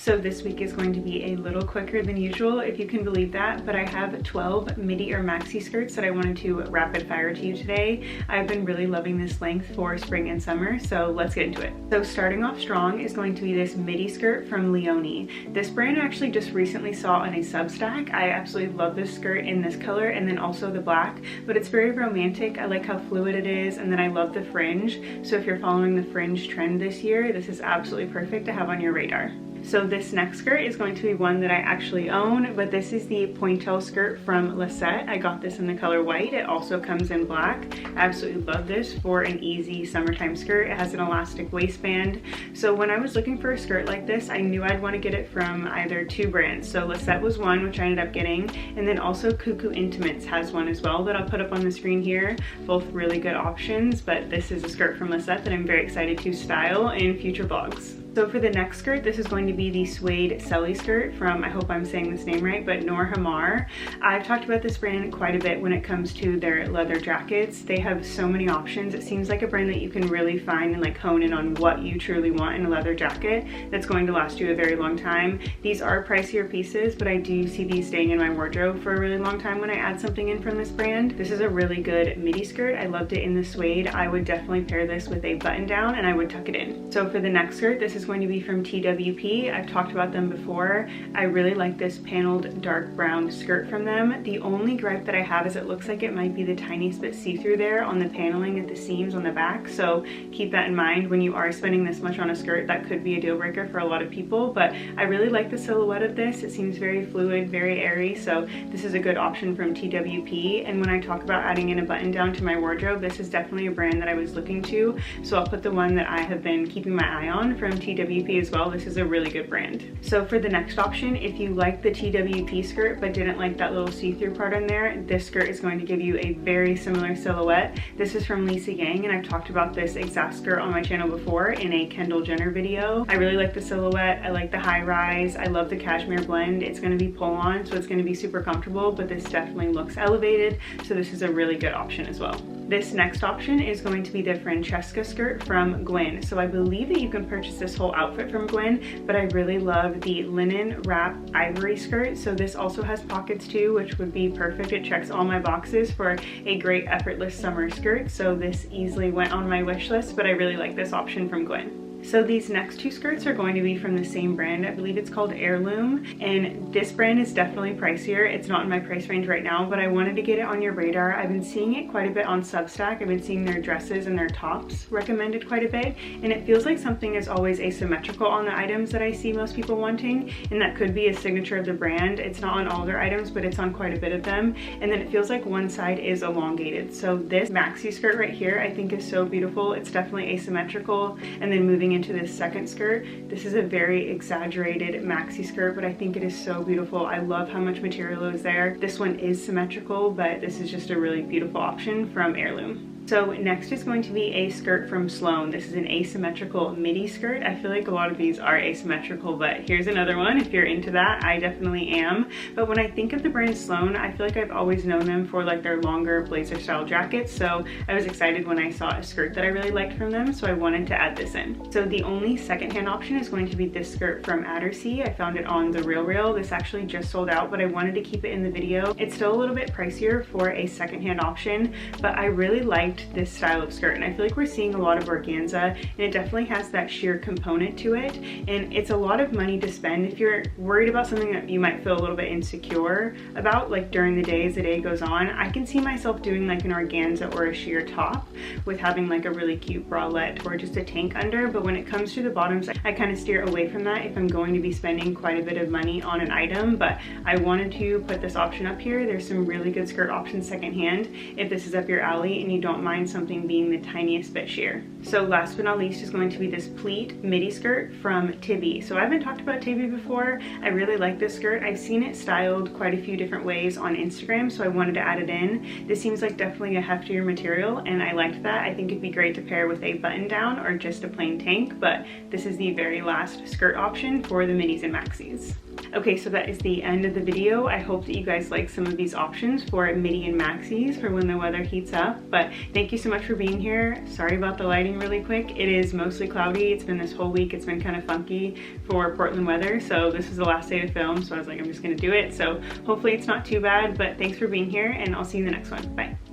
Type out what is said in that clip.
So this week is going to be a little quicker than usual, if you can believe that, but I have 12 midi or maxi skirts that I wanted to rapid fire to you today. I've been really loving this length for spring and summer, so let's get into it. So starting off strong is going to be this midi skirt from Leoni. This brand I actually just recently saw on a Substack. I absolutely love this skirt in this color and then also the black, but it's very romantic. I like how fluid it is, and then I love the fringe. So if you're following the fringe trend this year, this is absolutely perfect to have on your radar. So this next skirt is going to be one that I actually own, but this is the pointelle skirt from Leset. I got this in the color white. It also comes in black. I absolutely love this for an easy summertime skirt. It has an elastic waistband. So when I was looking for a skirt like this, I knew I'd want to get it from either two brands. So Leset was one, which I ended up getting, and then also Cuckoo Intimates has one as well that I'll put up on the screen here. Both really good options, but this is a skirt from Leset that I'm very excited to style in future vlogs. So for the next skirt, this is going to be the suede Selly skirt from, I hope I'm saying this name right, but Nour Hammour. I've talked about this brand quite a bit when it comes to their leather jackets. They have so many options. It seems like a brand that you can really find and like hone in on what you truly want in a leather jacket that's going to last you a very long time. These are pricier pieces, but I do see these staying in my wardrobe for a really long time when I add something in from this brand. This is a really good midi skirt. I loved it in the suede. I would definitely pair this with a button down and I would tuck it in. So for the next skirt, this is going to be from TWP. I've talked about them before. I really like this paneled dark brown skirt from them. The only gripe that I have is it looks like it might be the tiniest bit see-through there on the paneling at the seams on the back, so keep that in mind when you are spending this much on a skirt. That could be a deal breaker for a lot of people, but I really like the silhouette of this. It seems very fluid, very airy, so this is a good option from TWP. And when I talk about adding in a button down to my wardrobe, this is definitely a brand that I was looking to, so I'll put the one that I have been keeping my eye on from TWP as well. This is a really good brand. So for the next option, if you like the TWP skirt but didn't like that little see-through part in there, this skirt is going to give you a very similar silhouette. This is from Lisa Yang, and I've talked about this exact skirt on my channel before in a Kendall Jenner video. I really like the silhouette. I like the high rise. I love the cashmere blend. It's going to be pull-on, so it's going to be super comfortable, but this definitely looks elevated, so this is a really good option as well. This next option is going to be the Francesca skirt from Gwyn. So I believe that you can purchase this whole outfit from Gwyn, but I really love the linen wrap ivory skirt. So this also has pockets too, which would be perfect. It checks all my boxes for a great effortless summer skirt. So this easily went on my wish list, but I really like this option from Gwyn. So these next two skirts are going to be from the same brand. I believe it's called Heirlome, and this brand is definitely pricier. It's not in my price range right now, but I wanted to get it on your radar. I've been seeing it quite a bit on Substack. I've been seeing their dresses and their tops recommended quite a bit, and it feels like something is always asymmetrical on the items that I see most people wanting, and that could be a signature of the brand. It's not on all their items, but it's on quite a bit of them, and then it feels like one side is elongated. So this maxi skirt right here I think is so beautiful. It's definitely asymmetrical, and then moving into this second skirt, this is a very exaggerated maxi skirt, but I think it is so beautiful. I love how much material is there. This one is symmetrical, but this is just a really beautiful option from Heirlome. So next is going to be a skirt from Sloan. This is an asymmetrical midi skirt. I feel like a lot of these are asymmetrical, but here's another one if you're into that. I definitely am. But when I think of the brand Sloan, I feel like I've always known them for like their longer blazer style jackets. So I was excited when I saw a skirt that I really liked from them, so I wanted to add this in. So the only secondhand option is going to be this skirt from Attersee. I found it on the RealReal. This actually just sold out, but I wanted to keep it in the video. It's still a little bit pricier for a secondhand option, but I really liked this style of skirt, and I feel like we're seeing a lot of organza, and it definitely has that sheer component to it, and it's a lot of money to spend if you're worried about something that you might feel a little bit insecure about, like during the day as the day goes on. I can see myself doing like an organza or a sheer top with having like a really cute bralette or just a tank under, but when it comes to the bottoms, I kind of steer away from that if I'm going to be spending quite a bit of money on an item. But I wanted to put this option up here. There's some really good skirt options secondhand if this is up your alley and you don't mind something being the tiniest bit sheer. So last but not least is going to be this pleat midi skirt from Tibi. So I haven't talked about Tibi before. I really like this skirt. I've seen it styled quite a few different ways on Instagram, so I wanted to add it in. This seems like definitely a heftier material, and I liked that. I think it'd be great to pair with a button down or just a plain tank, but this is the very last skirt option for the midis and maxis. Okay, so that is the end of the video. I hope that you guys like some of these options for midi and maxis for when the weather heats up. But thank you so much for being here. Sorry about the lighting really quick. It is mostly cloudy. It's been this whole week. It's been kind of funky for Portland weather. So this is the last day to film. So I was like, I'm just gonna do it. So hopefully it's not too bad, but thanks for being here and I'll see you in the next one. Bye.